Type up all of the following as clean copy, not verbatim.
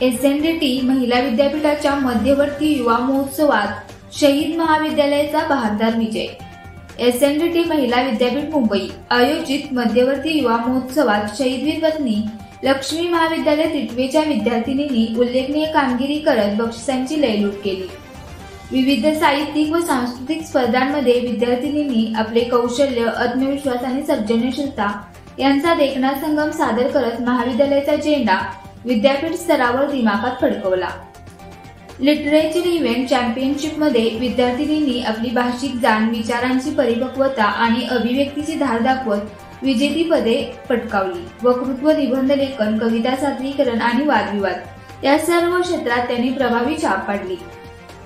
SNDT महिला विद्यापीठाच्या मध्यवर्ती युवा महोत्सवात शहीद महाविद्यालयाचा बहारदार विजय। एसएनडीटी महिला विद्यापीठ मुंबई आयोजित मध्यवर्ती युवा महोत्सवात शहीदवीर पत्नी लक्ष्मी महाविद्यालय तिटवेच्या विद्यार्थिनींनी उल्लेखनीय कामगिरी करत बक्षिसांची लयलूट केली। विविध साहित्यिक व सांस्कृतिक स्पर्धांमध्ये विद्यार्थिनींनी आपले कौशल्य, आत्मविश्वास आणि सर्जनशीलता यांचा देखणा संगम सादर करत महाविद्यालयाचा झेंडा विद्यापीठ स्तरावर दिमाखात फडकवला। लिटरेचर इव्हेंट चॅम्पियनशिपमध्ये विद्यार्थिनींनी आपली भाषिक जाण, विचारांची परिपक्वता आणि अभिव्यक्तीची धार दाखवत विजेतेपदे पटकावली। वक्तृत्व, निबंध लेखन, कविता सादरीकरण आणि वादविवाद या सर्व क्षेत्रात त्यांनी प्रभावी छाप पाडली।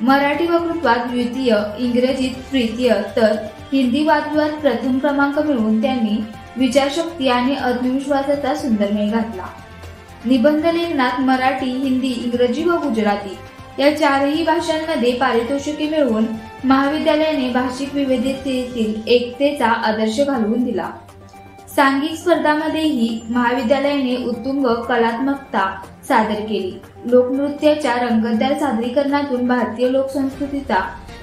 मराठी वक्तृत्वात द्वितीय, इंग्रजीत तृतीय तर हिंदी वादविवाद प्रथम क्रमांक मिळवून त्यांनी विचारशक्ती आणि आत्मविश्वासाचा सुंदर मेळ घातला। निबंध लेखनात मराठी, हिंदी, इंग्रजी व गुजराती या चारही भाषांमध्ये पारितोषिके मिळवून महाविद्यालयाने भाषिक विविधतेतील एकतेचा आदर्श घालवून दिला। सांघिक स्पर्धांमध्येही महाविद्यालयाने उत्तुंग कलात्मकता सादर केली। लोकनृत्याच्या रंगतदार सादरीकरणातून भारतीय लोकसंस्कृतीचा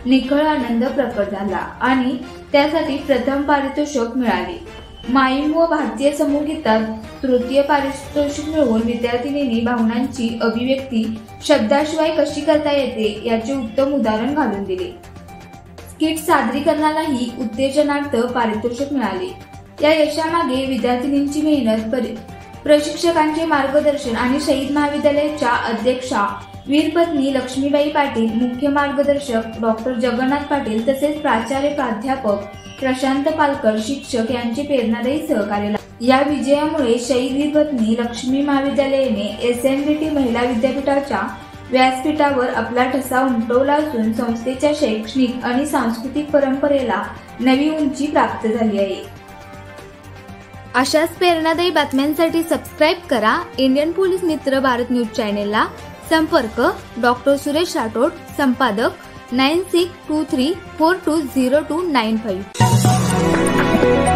निखळ आनंद प्रकट झाला आणि त्यासाठी प्रथम पारितोषिक मिळाले। माईम व भारतीय संगीतात तृतीय पारितोषिक मिळवून विद्यार्थिनींनी भावनांची अभिव्यक्ती शब्दाशिवाय कशी करता येते याचे उत्तम उदाहरण घालून दिले। स्किट सादरीकरणालाही उत्तेजनार्थ पारितोषिक मिळाले। या यशामागे विद्यार्थिनींची मेहनत, प्रशिक्षकांचे मार्गदर्शन आणि शहीद महाविद्यालयाच्या अध्यक्षा वीरपत्नी लक्ष्मीबाई पाटील, मुख्य मार्गदर्शक डॉक्टर जगन्नाथ पाटील तसेच प्राचार्य, प्राध्यापक प्रशांत पालकर, शिक्षक यांचे प्रेरणादायी सहकार्य। या विजयामुळे शहीद वीरपत्नी लक्ष्मी महाविद्यालयाने एसएनडीटी महिला विद्यापीठाच्या व्यासपीठावर आपला ठसा उमटवला असून संस्थेच्या शैक्षणिक आणि सांस्कृतिक परंपरेला नवी उंची प्राप्त झाली आहे। अशाच प्रेरणादायी बातम्यांसाठी सबस्क्राईब करा इंडियन पोलीस मित्र भारत न्यूज चॅनेलला। संपर्क डॉक्टर सुरेश राठोड, संपादक 9623420295।